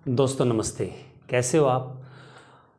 दोस्तों नमस्ते, कैसे हो आप।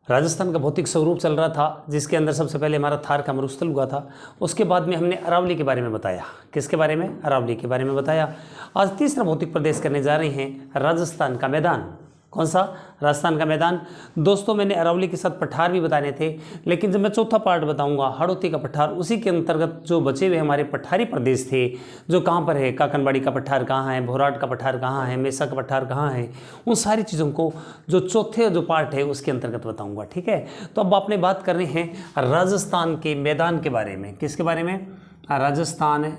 राजस्थान का भौतिक स्वरूप चल रहा था, जिसके अंदर सबसे पहले हमारा थार का मरुस्थल हुआ था। उसके बाद में हमने अरावली के बारे में बताया। किसके बारे में? अरावली के बारे में बताया। आज तीसरा भौतिक प्रदेश करने जा रहे हैं, राजस्थान का मैदान। कौन सा? राजस्थान का मैदान। दोस्तों मैंने अरावली के साथ पठार भी बताने थे, लेकिन जब मैं चौथा पार्ट बताऊंगा हाड़ौती का पठार, उसी के अंतर्गत जो बचे हुए हमारे पठारी प्रदेश थे, जो कहाँ पर है, काकनबाड़ी का पठार कहाँ है, भोराट का पठार कहाँ है, मेसा का पठार कहाँ है, उन सारी चीज़ों को जो चौथे जो पार्ट है उसके अंतर्गत बताऊंगा। ठीक है, तो अब आपने बात कर रहे हैं राजस्थान के मैदान के बारे में। किसके बारे में? राजस्थान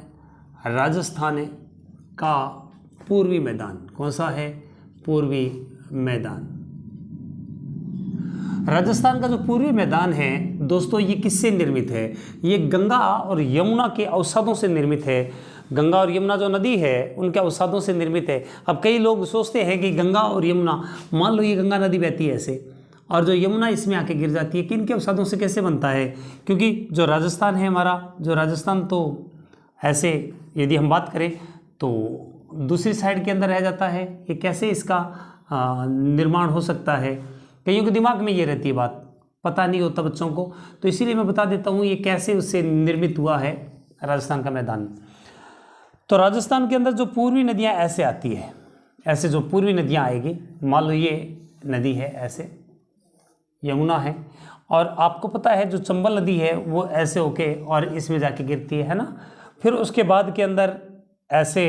का पूर्वी मैदान। कौन सा है? पूर्वी मैदान। राजस्थान का जो पूर्वी मैदान है दोस्तों, ये किससे निर्मित है? ये गंगा और यमुना के अवसादों से निर्मित है। गंगा और यमुना जो नदी है उनके अवसादों से निर्मित है। अब कई लोग सोचते हैं कि गंगा और यमुना, मान लो ये गंगा नदी बहती है ऐसे, और जो यमुना इसमें आके गिर जाती है, कि इनके अवसादों से कैसे बनता है? क्योंकि जो राजस्थान है हमारा, जो राजस्थान तो ऐसे यदि हम बात करें तो दूसरी साइड के अंदर रह जाता है। ये कैसे इसका निर्माण हो सकता है? कईयों के दिमाग में ये रहती है बात, पता नहीं होता बच्चों को, तो इसीलिए मैं बता देता हूँ ये कैसे उससे निर्मित हुआ है राजस्थान का मैदान। तो राजस्थान के अंदर जो पूर्वी नदियाँ ऐसे आती है, ऐसे जो पूर्वी नदियाँ आएगी, मान लो ये नदी है ऐसे, यमुना है, और आपको पता है जो चंबल नदी है वो ऐसे होके और इसमें जाके गिरती है ना। फिर उसके बाद के अंदर ऐसे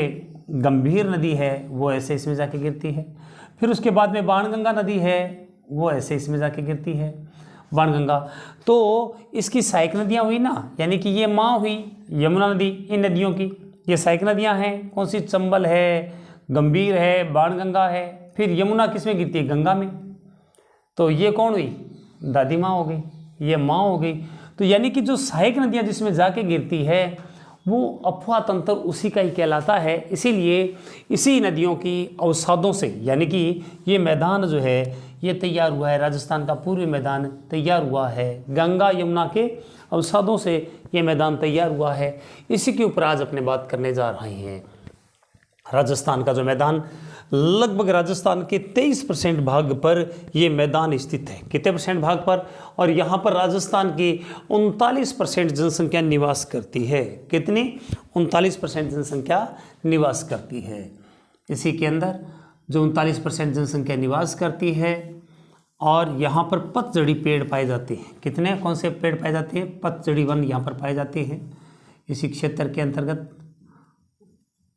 गंभीर नदी है, वो ऐसे इसमें जाके गिरती है। फिर उसके बाद में बाणगंगा नदी है, वो ऐसे इसमें जाके गिरती है, बाणगंगा। तो इसकी सहायक नदियाँ हुई ना, यानी कि ये माँ हुई यमुना नदी, इन नदियों की ये सहायक नदियाँ हैं। कौन सी? चंबल है, गंभीर है, बाणगंगा है। फिर यमुना किस में गिरती है? गंगा में। तो ये कौन हुई? दादी माँ हो गई, ये माँ हो गई। तो यानी कि जो सहायक नदियाँ जिसमें जाके गिरती है वो अफवाह तंत्र उसी का ही कहलाता है। इसीलिए इसी नदियों की अवसादों से, यानी कि ये मैदान जो है ये तैयार हुआ है, राजस्थान का पूर्वी मैदान तैयार हुआ है, गंगा यमुना के अवसादों से ये मैदान तैयार हुआ है। इसी के ऊपर आज अपने बात करने जा रहे हैं। राजस्थान का जो मैदान, लगभग राजस्थान के 23% भाग पर ये मैदान स्थित है। कितने परसेंट भाग पर? और यहाँ पर राजस्थान की 39% जनसंख्या निवास करती है। कितनी? 39% जनसंख्या निवास करती है। इसी के अंदर जो 39% जनसंख्या निवास करती है, और यहाँ पर पतझड़ी पेड़ पाए जाते हैं। कितने? कौन से पेड़ पाए जाते हैं? पतझड़ी वन यहाँ पर पाए जाते हैं। इसी क्षेत्र के अंतर्गत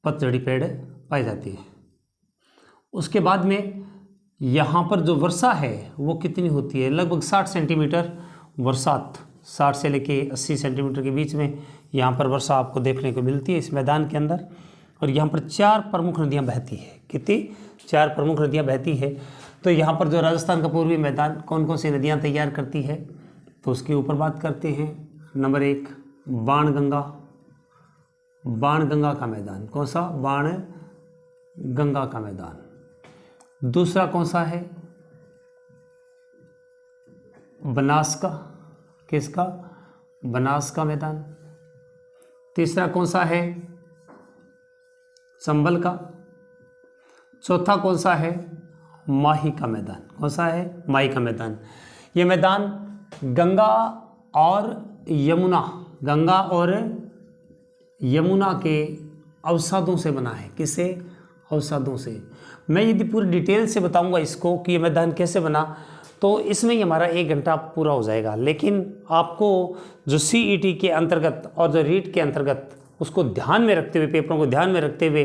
पतझड़ी पेड़ पाई जाती है। उसके बाद में यहाँ पर जो वर्षा है वो कितनी होती है? लगभग 60 सेंटीमीटर बरसात, 60 से लेके 80 सेंटीमीटर के बीच में यहाँ पर वर्षा आपको देखने को मिलती है इस मैदान के अंदर। और यहाँ पर 4 प्रमुख नदियाँ बहती है। कितनी? 4 प्रमुख नदियाँ बहती है। तो यहाँ पर जो राजस्थान का पूर्वी मैदान कौन कौन सी नदियाँ तैयार करती है, तो उसके ऊपर बात करते हैं। नंबर 1 बाणगंगा, बाणगंगा का मैदान। कौन सा? बाणगंगा का मैदान। दूसरा कौन सा है? बनास का। किसका? बनास का मैदान। तीसरा कौन सा है? चंबल का। चौथा कौन सा है? माही का मैदान। कौन सा है? माही का मैदान। ये मैदान गंगा और यमुना, गंगा और यमुना के अवसादों से बना है। किससे? अवसादों से। मैं यदि पूरी डिटेल से बताऊंगा इसको कि ये मैदान कैसे बना, तो इसमें ही हमारा 1 घंटा पूरा हो जाएगा। लेकिन आपको जो CET के अंतर्गत और जो रीट के अंतर्गत उसको ध्यान में रखते हुए, पेपरों को ध्यान में रखते हुए,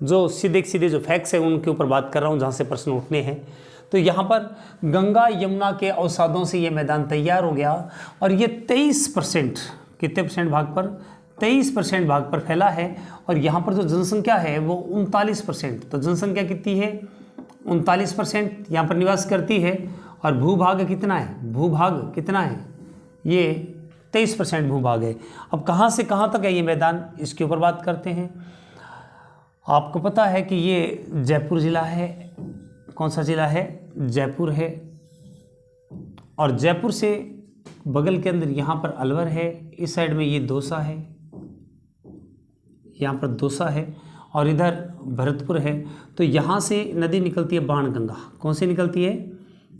जो सीधे जो फैक्ट्स हैं उनके ऊपर बात कर रहा हूँ जहाँ से प्रश्न उठने हैं। तो यहाँ पर गंगा यमुना के अवसादों से ये मैदान तैयार हो गया, और ये 23%, कितने परसेंट भाग पर? 23% भाग पर फैला है। और यहाँ पर जो जनसंख्या है वो 39%। तो जनसंख्या कितनी है? 39% यहाँ पर निवास करती है। और भूभाग कितना है? भूभाग कितना है? ये 23% भूभाग है। अब कहाँ से कहाँ तक है ये मैदान, इसके ऊपर बात करते हैं। आपको पता है कि ये जयपुर ज़िला है। कौन सा ज़िला है? जयपुर है। और जयपुर से बगल के अंदर यहाँ पर अलवर है, इस साइड में ये दौसा है, यहाँ पर दौसा है, और इधर भरतपुर है। तो यहाँ से नदी निकलती है बाणगंगा। कौन सी निकलती है?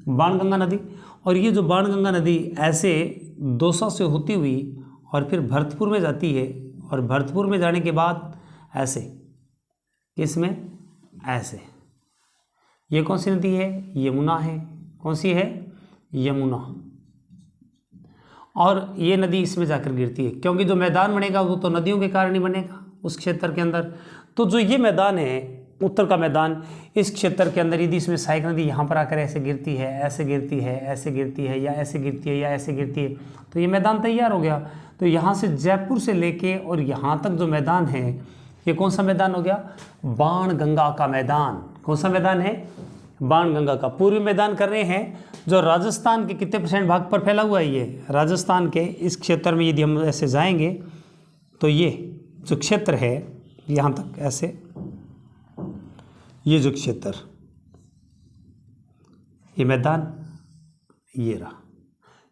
बाणगंगा नदी। और ये जो बाणगंगा नदी ऐसे दौसा से होती हुई और फिर भरतपुर में जाती है, और भरतपुर में जाने के बाद ऐसे, किसमें? ऐसे। ये कौन सी नदी है? यमुना है। कौन सी है? यमुना। और ये नदी इसमें जाकर गिरती है, क्योंकि जो मैदान बनेगा वो तो नदियों के कारण ही बनेगा उस क्षेत्र के अंदर। तो जो ये मैदान है उत्तर का मैदान, इस क्षेत्र के अंदर यदि इसमें सहायक नदी यहाँ पर आकर ऐसे गिरती है, ऐसे गिरती है, ऐसे गिरती है, या ऐसे गिरती है, या ऐसे गिरती है, तो ये मैदान तैयार हो गया। तो यहाँ से जयपुर से लेके और यहाँ तक जो मैदान है, ये कौन सा मैदान हो गया? बाणगंगा का मैदान। कौन सा मैदान है? बाणगंगा का। पूर्वी मैदान कर रहे हैं जो राजस्थान के कितने % भाग पर फैला हुआ है? ये राजस्थान के इस क्षेत्र में यदि हम ऐसे जाएंगे तो ये जो क्षेत्र है यहाँ तक ऐसे, ये जो क्षेत्र, ये मैदान, ये रहा,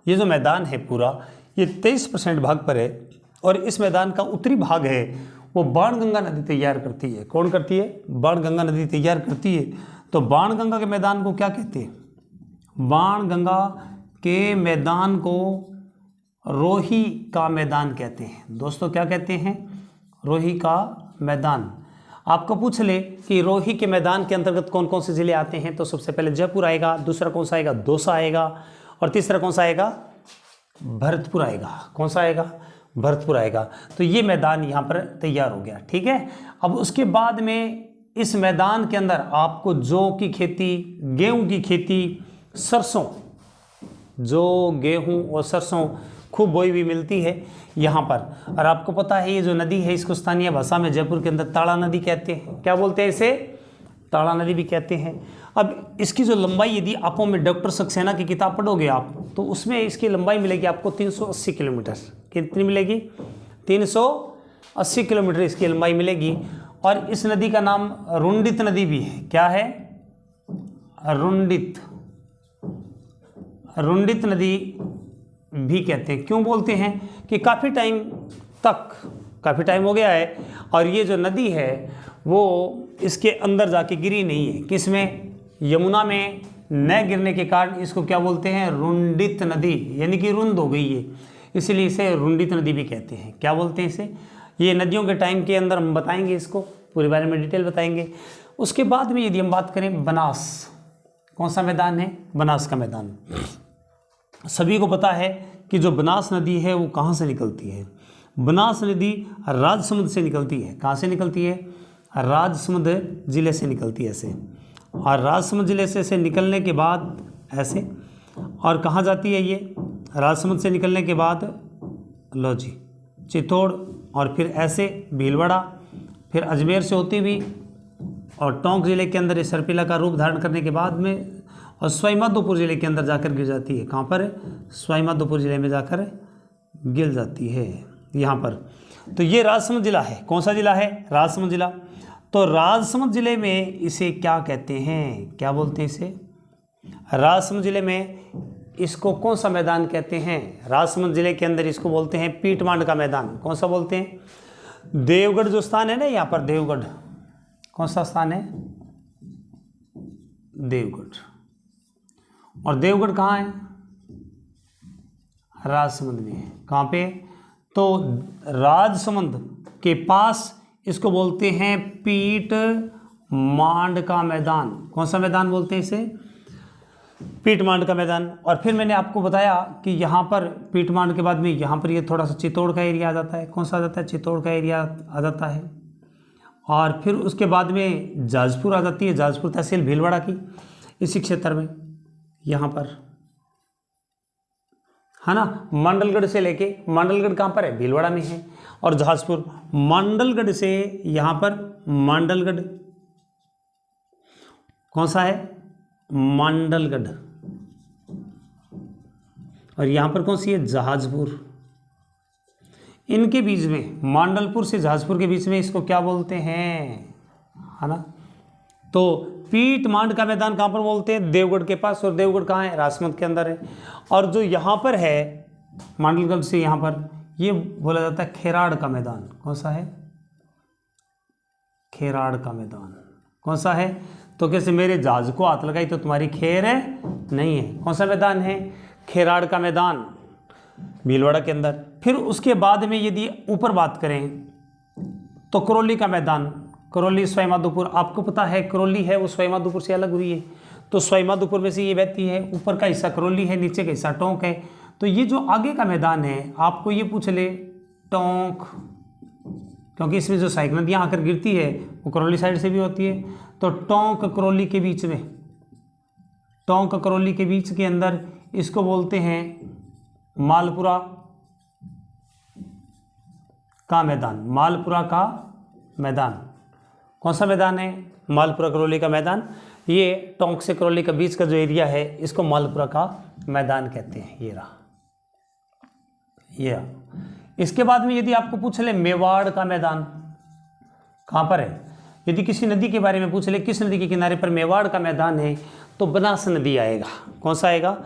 ये जो मैदान है पूरा, ये 23% भाग पर है। और इस मैदान का उत्तरी भाग है वो बाणगंगा नदी तैयार करती है। कौन करती है? बाणगंगा नदी तैयार करती है। तो बाणगंगा के मैदान को क्या कहते हैं? बाणगंगा के मैदान को रोही का मैदान कहते हैं। दोस्तों क्या कहते हैं? रोही का मैदान। आपको पूछ ले कि रोही के मैदान के अंतर्गत कौन कौन से ज़िले आते हैं, तो सबसे पहले जयपुर आएगा, दूसरा कौन सा आएगा? दौसा आएगा, और तीसरा कौन सा आएगा? भरतपुर आएगा। कौन सा आएगा? भरतपुर आएगा। तो ये मैदान यहाँ पर तैयार हो गया। ठीक है। अब उसके बाद में इस मैदान के अंदर आपको जौ की खेती, गेहूं की खेती, सरसों, जो गेहूं और सरसों खूब बोई हुई मिलती है यहाँ पर। और आपको पता है ये जो नदी है इसको स्थानीय भाषा में जयपुर के अंदर ताड़ा नदी कहते हैं। क्या बोलते हैं इसे? ताड़ा नदी भी कहते हैं। अब इसकी जो लंबाई, यदि आपो में डॉक्टर सक्सेना की किताब पढ़ोगे आप, तो उसमें इसकी लंबाई मिलेगी आपको 380 किलोमीटर। कितनी मिलेगी? 380 किलोमीटर इसकी लंबाई मिलेगी। और इस नदी का नाम रुंडित नदी भी है। क्या है? रुंडित। रुंडित नदी भी कहते हैं। क्यों बोलते हैं? कि काफ़ी टाइम हो गया है और ये जो नदी है वो इसके अंदर जाके गिरी नहीं है। किस में? यमुना में न गिरने के कारण इसको क्या बोलते हैं? रुंडित नदी, यानी कि रुंद हो गई है, इसलिए इसे रुंडित नदी भी कहते हैं। क्या बोलते हैं इसे? ये नदियों के टाइम के अंदर हम बताएंगे, इसको पूरे बारे में डिटेल बताएंगे। उसके बाद में यदि हम बात करें बनास, कौन सा मैदान है? बनास का मैदान। सभी को पता है कि जो बनास नदी है वो कहाँ से निकलती है? बनास नदी राजसमंद से निकलती है। कहाँ से निकलती है? राजसमंद जिले से निकलती है ऐसे। और राजसमंद जिले से निकलने के बाद ऐसे, और कहाँ जाती है ये? राजसमंद से निकलने के बाद लो जी चित्तौड़, और फिर ऐसे भीलवाड़ा, फिर अजमेर से होती हुई और टोंक जिले के अंदर इस सरपीला का रूप धारण करने के बाद में और सवाईमाधोपुर जिले के अंदर जाकर गिर जाती है। कहाँ पर? सवाईमाधोपुर जिले में जाकर गिर जाती है यहाँ पर। तो ये राजसमंद जिला है। कौन सा जिला है? राजसमंद जिला। तो राजसमंद जिले में इसे क्या कहते हैं? क्या बोलते हैं इसे? राजसमंद जिले में इसको कौन सा मैदान कहते हैं? राजसमंद जिले के अंदर इसको बोलते हैं पीटमांड का मैदान। कौन सा बोलते हैं? देवगढ़ जो स्थान है ना यहाँ पर, देवगढ़, कौन सा स्थान है? देवगढ़। और देवगढ़ कहाँ है? राजसमंद में है। कहाँ पे? तो राजसमंद के पास इसको बोलते हैं पीट मांड का मैदान। कौन सा मैदान बोलते हैं इसे? पीट मांड का मैदान। और फिर मैंने आपको बताया कि यहाँ पर पीट मांड के बाद में यहाँ पर ये थोड़ा सा चित्तौड़ का एरिया आ जाता है। कौन सा आ जाता है? चित्तौड़ का एरिया आ जाता है। और फिर उसके बाद में जाजपुर आ जाती है, जाजपुर तहसील भीलवाड़ा की, इसी क्षेत्र में यहाँ पर है ना। मंडलगढ़ से लेके, मंडलगढ़ कहाँ पर है? भीलवाड़ा में है। और जाजपुर, मंडलगढ़ से यहाँ पर, मंडलगढ़ कौन सा है? मंडलगढ़। और यहाँ पर कौन सी है? जहाजपुर। इनके बीच में, मंडलपुर से जहाजपुर के बीच में इसको क्या बोलते हैं? है ना। तो पीट मांड का मैदान कहाँ पर बोलते हैं? देवगढ़ के पास। और देवगढ़ कहाँ है? राजसमंद के अंदर है। और जो यहाँ पर है मंडलगढ़ से यहाँ पर, ये बोला जाता है खेराड़ का मैदान। कौन सा है? खेराड़ का मैदान कौन सा है? तो कैसे मेरे जहाज को हाथ लगाई तो तुम्हारी खैर है नहीं है। कौन सा मैदान है? खेराड़ का मैदान, भीलवाड़ा के अंदर। फिर उसके बाद में यदि ऊपर बात करें तो करौली का मैदान, करौली सवाई माधोपुर। आपको पता है करौली है वो सवाई माधोपुर से अलग हुई है, तो सवाई माधोपुर में से ये बहती है। ऊपर का हिस्सा करौली है, नीचे का हिस्सा टोंक है। तो ये जो आगे का मैदान है आपको ये पूछ ले टोंक, क्योंकि इसमें जो सहायक नदियाँ आकर गिरती है वो करौली साइड से भी होती है। तो टोंक करौली के बीच में, टोंक करौली के बीच के अंदर इसको बोलते हैं मालपुरा का मैदान। मालपुरा का मैदान कौन सा मैदान है? मालपुरा करौली का मैदान। ये टोंक से करौली का बीच का जो एरिया है इसको मालपुरा का मैदान कहते हैं। ये रहा ये। इसके बाद में यदि आपको पूछ ले मेवाड़ का मैदान कहाँ पर है, यदि किसी नदी के बारे में पूछ ले किस नदी के किनारे पर मेवाड़ का मैदान है, तो बनास नदी आएगा। कौन सा आएगा?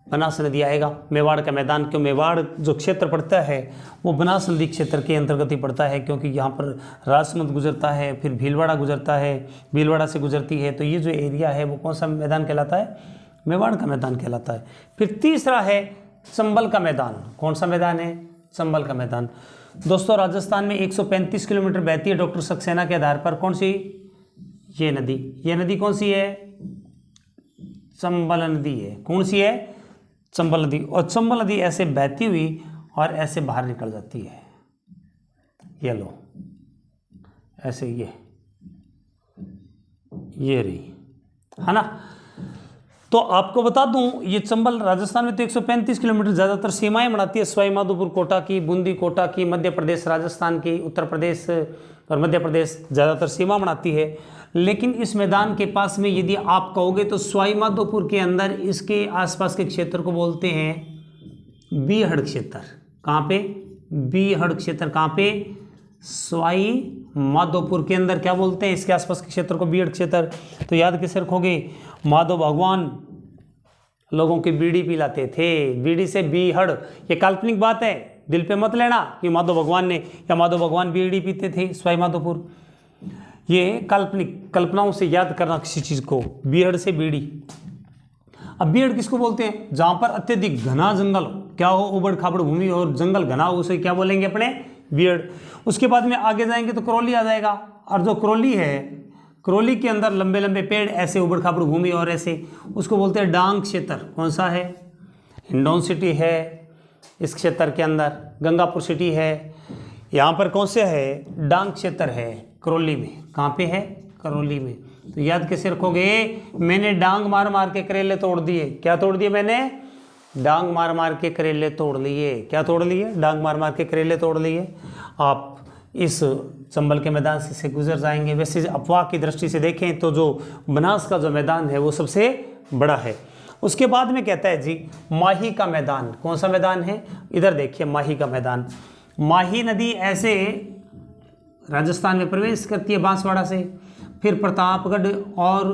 बनास नदी आएगा। मेवाड़ का मैदान, क्यों? मेवाड़ जो क्षेत्र पड़ता है वो बनास नदी क्षेत्र के अंतर्गत ही पड़ता है, क्योंकि यहाँ पर राजसमंद गुजरता है, फिर भीलवाड़ा गुजरता है, भीलवाड़ा से गुजरती है। तो ये जो एरिया है वो कौन सा मैदान कहलाता है? मेवाड़ का मैदान कहलाता है। फिर तीसरा है चंबल का मैदान। कौन सा मैदान है? चंबल का मैदान। दोस्तों राजस्थान में 135 किलोमीटर बहती है डॉक्टर सक्सेना के आधार पर। कौन सी? ये नदी। ये नदी कौन सी है? चंबल नदी है। कौन सी है? चंबल नदी। और चंबल नदी ऐसे बहती हुई और ऐसे बाहर निकल जाती है। ये लो ऐसे, ये रही है ना। तो आपको बता दूं ये चंबल राजस्थान में तो 135 किलोमीटर ज़्यादातर सीमाएं बनाती है, सवाई माधोपुर कोटा की, बूंदी कोटा की, मध्य प्रदेश राजस्थान की, उत्तर प्रदेश और मध्य प्रदेश ज़्यादातर सीमा बनाती है। लेकिन इस मैदान के पास में यदि आप कहोगे तो सवाई माधोपुर के अंदर इसके आसपास के क्षेत्र को बोलते हैं बीहड़ क्षेत्र। कहाँ पे? बीहड़ क्षेत्र। कहाँ पे? सवाई माधोपुर के अंदर क्या बोलते हैं इसके आसपास के क्षेत्र को? बीहड़ क्षेत्र। तो याद कैसे रखोगे? माधव भगवान लोगों की बीड़ी पिलाते थे, बीड़ी से बीहड़। ये काल्पनिक बात है, दिल पे मत लेना कि माधव भगवान ने या माधव भगवान बीड़ी पीते थे सवाई माधोपुर। ये काल्पनिक कल्पनाओं से याद करना किसी चीज़ को। बीहड़ से बीड़ी। अब बीहड़ किसको बोलते हैं? जहाँ पर अत्यधिक घना जंगल क्या हो, उबड़ खाबड़ भूमि और जंगल घना हो, उसे क्या बोलेंगे अपने? बीहड़। उसके बाद में आगे जाएंगे तो करौली आ जाएगा। और जो करौली है, करौली के अंदर लंबे लंबे पेड़, ऐसे उबड़ खाबड़ भूमि और ऐसे, उसको बोलते हैं डांग क्षेत्र। कौन सा है? हिंडौन सिटी है इस क्षेत्र के अंदर, गंगापुर सिटी है। यहाँ पर कौन से है? डांग क्षेत्र है करौली में। कहाँ पे है? करौली में। तो याद कैसे रखोगे? मैंने डांग मार मार के करेले तोड़ दिए। क्या तोड़ दिए मैंने? डांग मार मार के करेले तोड़ लिए। क्या तोड़ लिए? डांग मार मार के करेले तोड़ लिए। आप इस चंबल के मैदान से गुजर जाएंगे। वैसे अफवाह की दृष्टि से देखें तो जो बनास का जो मैदान है वो सबसे बड़ा है। उसके बाद में कहता है जी माही का मैदान। कौन सा मैदान है? इधर देखिए माही का मैदान। माही नदी ऐसे राजस्थान में प्रवेश करती है बांसवाड़ा से, फिर प्रतापगढ़ और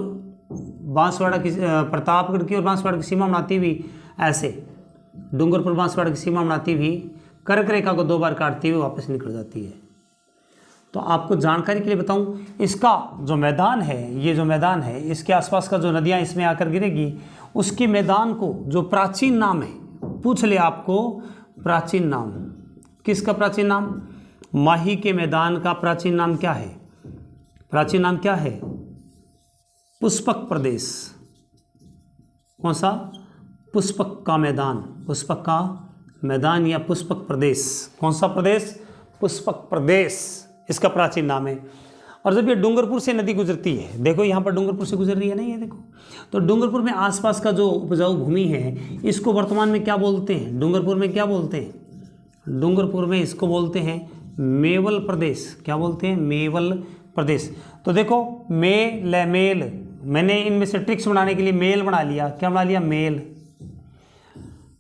बांसवाड़ा की, प्रतापगढ़ की और बांसवाड़ा की सीमा बनाती हुई ऐसे डूंगरपुर बांसवाड़ा की सीमा बनाती हुई कर्क रेखा को 2 बार काटती हुई वापस निकल जाती है। तो आपको जानकारी के लिए बताऊं, इसका जो मैदान है, ये जो मैदान है, इसके आसपास का जो नदियां इसमें आकर गिरेगी, उसके मैदान को जो प्राचीन नाम है, पूछ ले आपको प्राचीन नाम। किसका प्राचीन नाम? माही के मैदान का प्राचीन नाम क्या है? प्राचीन नाम क्या है? पुष्पक प्रदेश। कौन सा? पुष्पक का मैदान। पुष्पक का मैदान या पुष्पक प्रदेश। कौन सा प्रदेश? पुष्पक प्रदेश इसका प्राचीन नाम है। और जब ये डूंगरपुर से नदी गुजरती है, देखो यहाँ पर डूंगरपुर से गुजर रही है ना, ये देखो, तो डूंगरपुर में आसपास का जो उपजाऊ भूमि है इसको वर्तमान में क्या बोलते हैं? डूंगरपुर में क्या बोलते हैं? डूंगरपुर में इसको बोलते हैं मेवल प्रदेश। क्या बोलते हैं? मेवल प्रदेश। तो देखो मेल, मैंने इनमें से ट्रिक्स बनाने के लिए मेल बना लिया। क्या बना लिया? मेल।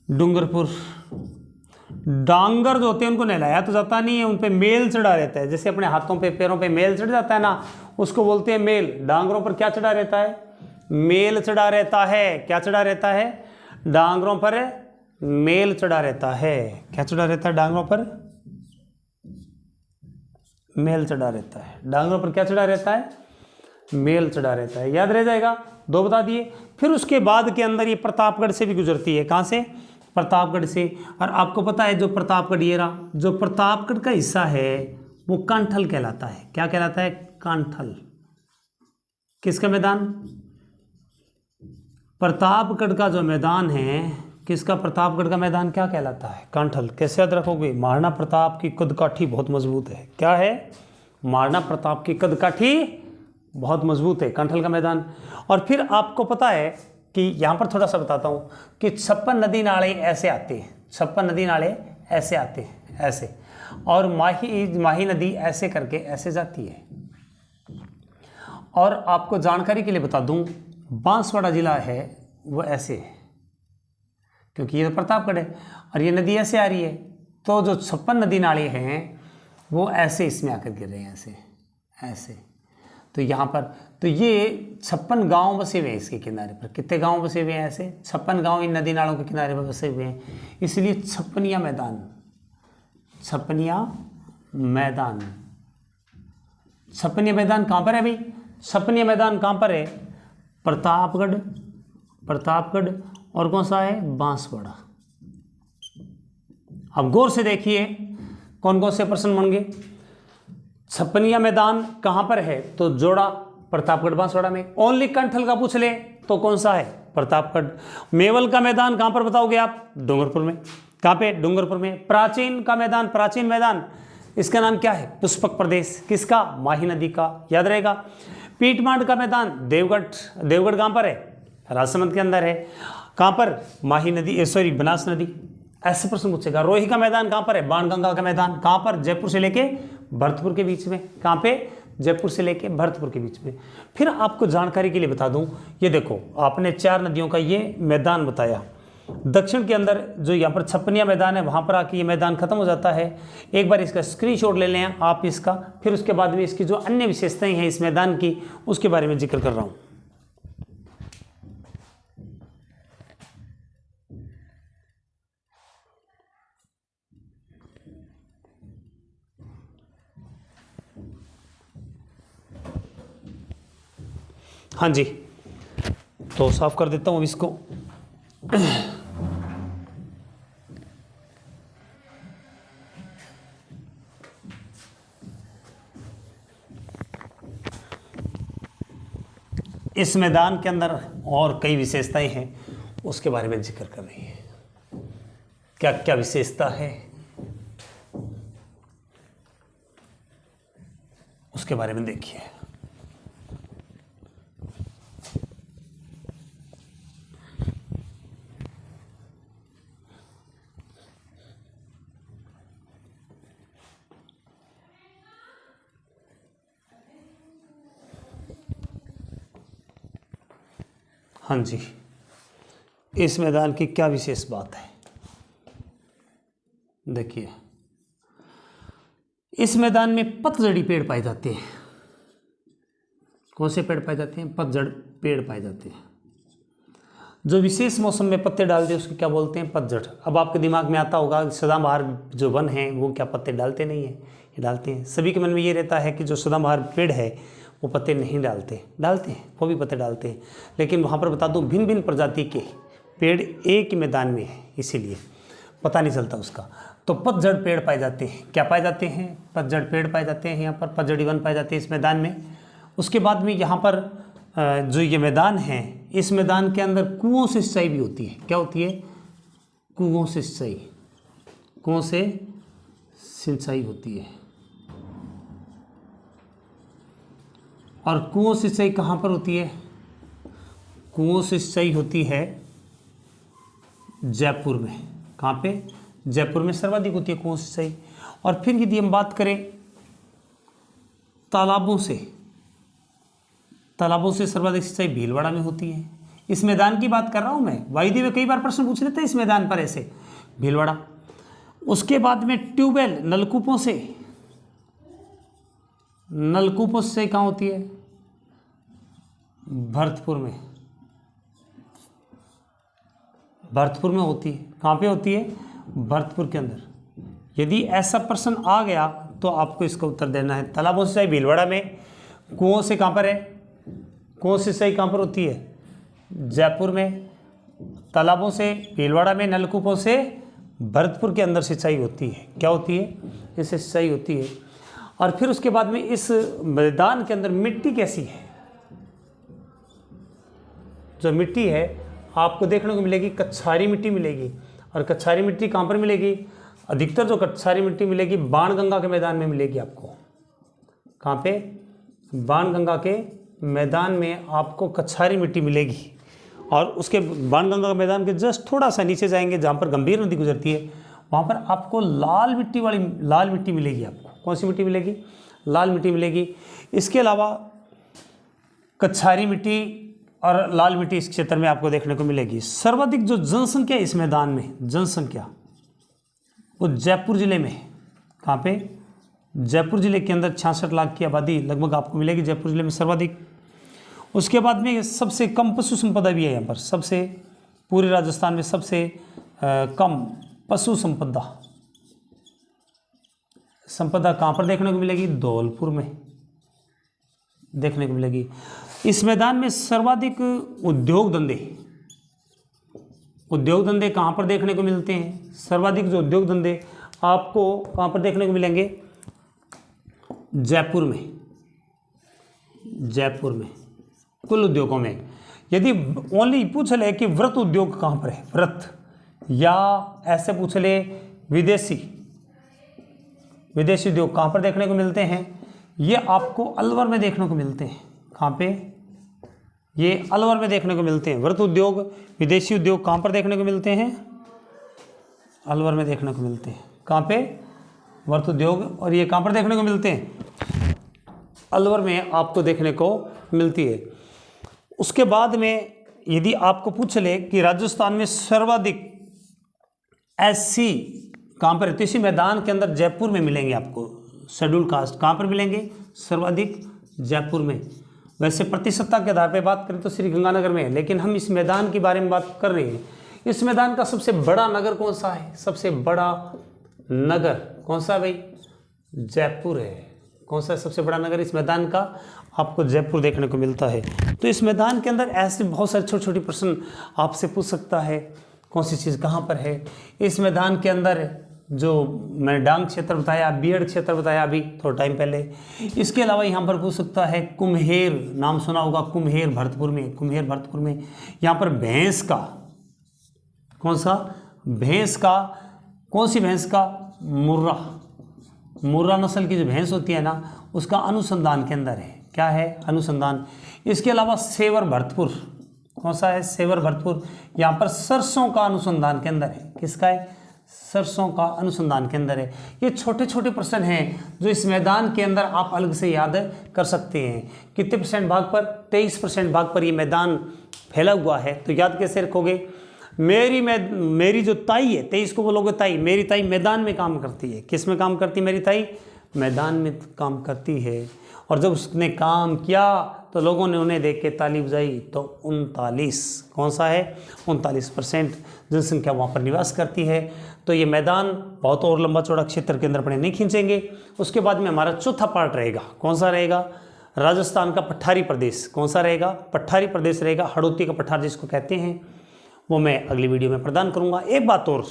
डूंगरपुर। डांगर जो होते हैं उनको नहलाया तो जाता नहीं है, उन पे मेल चढ़ा रहता है। जैसे अपने हाथों पे पैरों पे मेल चढ़ जाता है ना, उसको बोलते हैं मेल। डांगरों पर क्या चढ़ा रहता है? मेल चढ़ा रहता है। क्या चढ़ा रहता है? डांगरों पर मेल चढ़ा रहता है। क्या चढ़ा रहता है डांगरों पर? मेल चढ़ा रहता है, डांगरों पर क्या चढ़ा रहता है, मेल चढ़ा रहता है, याद रह जाएगा। 2 बता दिए। फिर उसके बाद के अंदर ये प्रतापगढ़ से भी गुजरती है, कहाँ से, प्रतापगढ़ से। और आपको पता है जो प्रतापगढ़ ये रहा, जो प्रतापगढ़ का हिस्सा है वो कांठल कहलाता है। क्या कहलाता है, कांठल। किसका मैदान, प्रतापगढ़ का जो मैदान है, किसका, प्रतापगढ़ का मैदान क्या कहलाता है, कांठल। कैसे याद रखोगे, महाराणा प्रताप की कदकाठी बहुत मजबूत है। क्या है, महाराणा प्रताप की कदकाठी बहुत मजबूत है, कांठल का मैदान। और फिर आपको पता है कि यहाँ पर थोड़ा सा बताता हूँ कि 56 नदी नाले ऐसे आते हैं, 56 नदी नाले ऐसे आते हैं, ऐसे, और माही नदी ऐसे करके ऐसे जाती है। और आपको जानकारी के लिए बता दूं, बांसवाड़ा जिला है वो ऐसे है, क्योंकि ये तो प्रतापगढ़ है और ये नदी ऐसे आ रही है, तो जो 56 नदी नाले हैं वो ऐसे इसमें आकर गिर रहे हैं, ऐसे ऐसे। तो यहाँ पर तो ये 56 गांव बसे हुए हैं इसके किनारे पर। कितने गांव बसे हुए हैं, ऐसे 56 गांव इन नदी नालों के किनारे पर बसे हुए हैं। इसलिए छप्पनिया मैदान, छप्पनिया मैदान, छप्पनिया मैदान कहाँ पर है भाई, छप्पनिया मैदान कहाँ पर है, प्रतापगढ़, प्रतापगढ़ और कौन सा है, बांसवाड़ा। अब गौर से देखिए कौन कौन से प्रश्न बनेंगे। छप्पनिया मैदान कहाँ पर है, तो जोड़ा, प्रतापगढ़ बांसवाड़ा में। ओनली कंठल का पूछ ले तो कौन सा है, प्रतापगढ़। मेवल का मैदान कहाँ पर बताओगे आप, डूंगरपुर में। कहाँ पे, डूंगरपुर में। प्राचीन का मैदान, प्राचीन मैदान, इसका नाम क्या है, पुष्पक प्रदेश। किसका, माही नदी का, याद रहेगा। पीटमांड का मैदान, देवगढ़, देवगढ़ कहाँ पर है, राजसमंद के अंदर है। कहाँ पर, माही नदी, सॉरी बनास नदी। ऐसे प्रश्न पूछेगा। रोही का मैदान कहाँ पर है, बाणगंगा का मैदान कहाँ पर, जयपुर से लेके भरतपुर के बीच में। कहाँ पे, जयपुर से लेके भरतपुर के बीच में। फिर आपको जानकारी के लिए बता दूं, ये देखो आपने 4 नदियों का ये मैदान बताया। दक्षिण के अंदर जो यहाँ पर छप्पनिया मैदान है, वहाँ पर आके ये मैदान खत्म हो जाता है। एक बार इसका स्क्रीनशॉट ले लें आप इसका, फिर उसके बाद में इसकी जो अन्य विशेषताएं हैं इस मैदान की, उसके बारे में जिक्र कर रहा हूँ। हाँ जी, तो साफ कर देता हूँ इसको। इस मैदान के अंदर और कई विशेषताएं हैं, उसके बारे में जिक्र कर रही है। क्या क्या विशेषता है उसके बारे में देखिए। हाँ जी, इस मैदान की क्या विशेष बात है, देखिए। इस मैदान में पतझड़ी पेड़ पाए जाते हैं। कौन से पेड़ पाए जाते हैं, पतझड़ पेड़ पाए जाते हैं। जो विशेष मौसम में पत्ते डालते हैं उसको क्या बोलते हैं, पतझड़। अब आपके दिमाग में आता होगा सदाबहार जो वन है वो क्या पत्ते डालते नहीं हैं, ये डालते हैं। सभी के मन में ये रहता है कि जो सदाबहार पेड़ है वो पत्ते नहीं डालते, डालते हैं, वो भी पत्ते डालते हैं। लेकिन वहाँ पर बता दूँ भिन्न भिन्न प्रजाति के पेड़ एक ही मैदान में है, इसीलिए पता नहीं चलता उसका। तो पतझड़ पेड़ पाए जाते हैं। क्या पाए जाते हैं, पतझड़ पेड़ पाए जाते हैं। यहाँ पर पतझड़ी वन पाए जाते हैं इस मैदान में। उसके बाद में यहाँ पर जो ये मैदान है, इस मैदान के अंदर कुओं से सिंचाई भी होती है। क्या होती है, कुओं से सिंचाई, कुओं से सिंचाई होती है। और कुओं से सिंचाई कहाँ पर होती है, कुओं से सिंचाई होती है जयपुर में। कहाँ पे, जयपुर में सर्वाधिक होती है कुओं से सिंचाई। और फिर यदि हम बात करें तालाबों से, तालाबों से सर्वाधिक सिंचाई भीलवाड़ा में होती है। इस मैदान की बात कर रहा हूँ मैं, वायदे में कई बार प्रश्न पूछ लेते हैं इस मैदान पर ऐसे, भीलवाड़ा। उसके बाद में ट्यूबवेल, नलकूपों से, नलकूपों से कहाँ होती है, भरतपुर में, भरतपुर में होती है। कहाँ पे होती है, भरतपुर के अंदर। यदि ऐसा प्रश्न आ गया तो आपको इसका उत्तर देना है। तालाबों से सिंचाई भीलवाड़ा में, कुओं से कहाँ पर है, कुओं से सिंचाई कहाँ पर होती है, जयपुर में। तालाबों से भीलवाड़ा में, नलकूपों से भरतपुर के अंदर सिंचाई होती है। क्या होती है, इससे सिंचाई होती है। और फिर उसके बाद में इस मैदान के अंदर मिट्टी कैसी है, जो मिट्टी है आपको देखने को मिलेगी कछारी मिट्टी मिलेगी। और कछारी मिट्टी कहाँ पर मिलेगी, अधिकतर जो कछारी मिट्टी मिलेगी बाणगंगा के मैदान में मिलेगी आपको। कहाँ पे, बाणगंगा के मैदान में आपको कछारी मिट्टी मिलेगी। और उसके बाणगंगा के मैदान के जस्ट थोड़ा सा नीचे जाएंगे जहाँ पर गंभीर नदी गुजरती है, वहाँ पर आपको लाल मिट्टी मिलेगी। आपको कौन सी मिट्टी मिलेगी, लाल मिट्टी मिलेगी। इसके अलावा कछारी मिट्टी और लाल मिट्टी इस क्षेत्र में आपको देखने को मिलेगी। सर्वाधिक जो जनसंख्या इस मैदान में, जनसंख्या वो जयपुर जिले में, कहाँ पे, जयपुर जिले के अंदर 66 लाख की आबादी लगभग आपको मिलेगी जयपुर जिले में सर्वाधिक। उसके बाद में सबसे कम पशु संपदा भी है यहाँ पर, सबसे पूरे राजस्थान में सबसे कम पशु संपदा कहाँ पर देखने को मिलेगी, धौलपुर में देखने को मिलेगी। इस मैदान में सर्वाधिक उद्योग धंधे कहाँ पर देखने को मिलते हैं, सर्वाधिक जो उद्योग धंधे आपको कहाँ पर देखने को मिलेंगे, जयपुर में कुल उद्योगों में। यदि ओनली पूछ ले कि व्रत उद्योग कहाँ पर है, व्रत, या ऐसे पूछ ले विदेशी उद्योग कहाँ पर देखने को मिलते हैं, ये आपको अलवर में देखने को मिलते हैं। कहाँ पे, ये अलवर में देखने को मिलते हैं। व्रत उद्योग, विदेशी उद्योग कहाँ पर देखने को मिलते हैं, अलवर में देखने को मिलते हैं। कहाँ पे, व्रत उद्योग, और ये कहाँ पर देखने को मिलते हैं, अलवर में आपको देखने को मिलती है। उसके बाद में यदि आपको पूछ ले कि राजस्थान में सर्वाधिक ऐसी कहाँ पर है, तो इसी मैदान के अंदर जयपुर में मिलेंगे आपको शेड्यूल कास्ट। कहाँ पर मिलेंगे, सर्वाधिक जयपुर में। वैसे प्रतिशतता के आधार पर बात करें तो श्री गंगानगर में है, लेकिन हम इस मैदान के बारे में बात कर रहे हैं। इस मैदान का सबसे बड़ा नगर कौन सा है, सबसे बड़ा नगर कौन सा है भाई, जयपुर है। कौन सा है सबसे बड़ा नगर इस मैदान का, आपको जयपुर देखने को मिलता है। तो इस मैदान के अंदर ऐसे बहुत सारे छोटे छोटे प्रश्न आपसे पूछ सकता है, कौन सी चीज़ कहाँ पर है। इस मैदान के अंदर जो मैंने डांग क्षेत्र बताया, बीहड़ क्षेत्र बताया अभी थोड़ा टाइम पहले, इसके अलावा यहाँ पर पूछ सकता है कुम्हेर, नाम सुना होगा, कुम्हेर भरतपुर में। यहाँ पर भैंस का, कौन सा, भैंस का, कौन सी भैंस का, मुर्रा नस्ल की जो भैंस होती है ना, उसका अनुसंधान के अंदर है। क्या है, अनुसंधान। इसके अलावा सेवर भरतपुर, कौन सा है, सेवर भरतपुर, यहाँ पर सरसों का अनुसंधान के अंदर है। किसका है, सरसों का अनुसंधान के अंदर है। ये छोटे छोटे प्रश्न हैं जो इस मैदान के अंदर आप अलग से याद कर सकते हैं। कितने परसेंट भाग पर, 23% भाग पर ये मैदान फैला हुआ है। तो याद कैसे रखोगे, मेरी जो ताई है, 23 को बोलोगे ताई, मेरी ताई मैदान में काम करती है। किस में काम करती है मेरी ताई, मैदान में काम करती है। और जब उसने काम किया तो लोगों ने उन्हें देख के ताली बजाई। तो 39, कौन सा है, 39% जनसंख्या वहाँ पर निवास करती है। तो ये मैदान बहुत और लंबा चौड़ा क्षेत्र के अंदर अपने नहीं खींचेंगे। उसके बाद में हमारा चौथा पार्ट रहेगा, कौन सा रहेगा, राजस्थान का पठारी प्रदेश। कौन सा रहेगा, पठारी प्रदेश रहेगा, हड़ौती का पठार जिसको कहते हैं, वो मैं अगली वीडियो में प्रदान करूँगा। एक बात और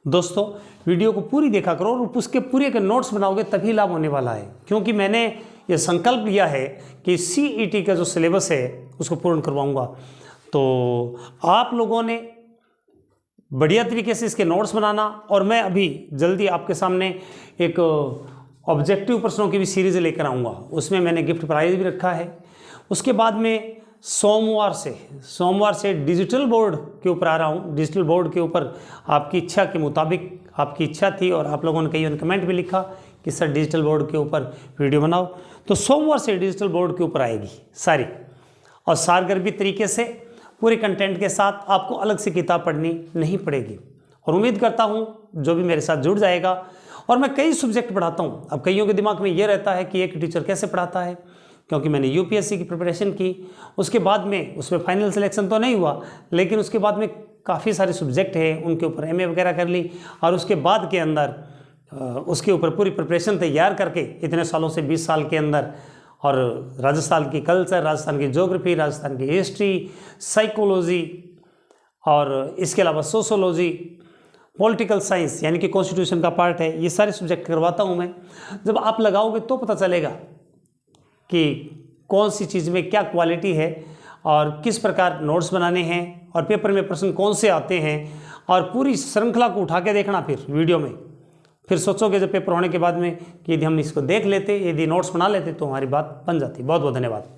दोस्तों, वीडियो को पूरी देखा करो और उसके पूरे के नोट्स बनाओगे तभी लाभ होने वाला है। क्योंकि मैंने ये संकल्प लिया है कि CET का जो सिलेबस है उसको पूर्ण करवाऊंगा। तो आप लोगों ने बढ़िया तरीके से इसके नोट्स बनाना, और मैं अभी जल्दी आपके सामने एक ऑब्जेक्टिव प्रश्नों की भी सीरीज़ लेकर आऊँगा। उसमें मैंने गिफ्ट प्राइज़ भी रखा है। उसके बाद में सोमवार से डिजिटल बोर्ड के ऊपर आ रहा हूँ। डिजिटल बोर्ड के ऊपर आपकी इच्छा के मुताबिक, आपकी इच्छा थी और आप लोगों ने कई कमेंट भी लिखा कि सर डिजिटल बोर्ड के ऊपर वीडियो बनाओ। तो सोमवार से डिजिटल बोर्ड के ऊपर आएगी सारी, और सारगर्भी तरीके से पूरे कंटेंट के साथ, आपको अलग से किताब पढ़नी नहीं पड़ेगी। और उम्मीद करता हूँ जो भी मेरे साथ जुड़ जाएगा। और मैं कई सब्जेक्ट पढ़ाता हूँ। अब कईयों के दिमाग में ये रहता है कि एक टीचर कैसे पढ़ाता है, क्योंकि मैंने UPSC की प्रिपरेशन की, उसके बाद में उसमें फाइनल सिलेक्शन तो नहीं हुआ, लेकिन उसके बाद में काफ़ी सारे सब्जेक्ट हैं, उनके ऊपर MA वगैरह कर ली, और उसके बाद के अंदर उसके ऊपर पूरी प्रिपरेशन तैयार करके इतने सालों से 20 साल के अंदर, और राजस्थान की कल्चर, राजस्थान की ज्योग्राफी, राजस्थान की हिस्ट्री, साइकोलॉजी और इसके अलावा सोशोलॉजी, पॉलिटिकल साइंस यानी कि कॉन्स्टिट्यूशन का पार्ट है, ये सारे सब्जेक्ट करवाता हूँ मैं। जब आप लगाओगे तो पता चलेगा कि कौन सी चीज़ में क्या क्वालिटी है और किस प्रकार नोट्स बनाने हैं और पेपर में प्रश्न कौन से आते हैं, और पूरी श्रृंखला को उठा के देखना फिर वीडियो में। फिर सोचोगे जब पेपर होने के बाद में कि यदि हम इसको देख लेते, यदि नोट्स बना लेते तो हमारी बात बन जाती। बहुत बहुत धन्यवाद।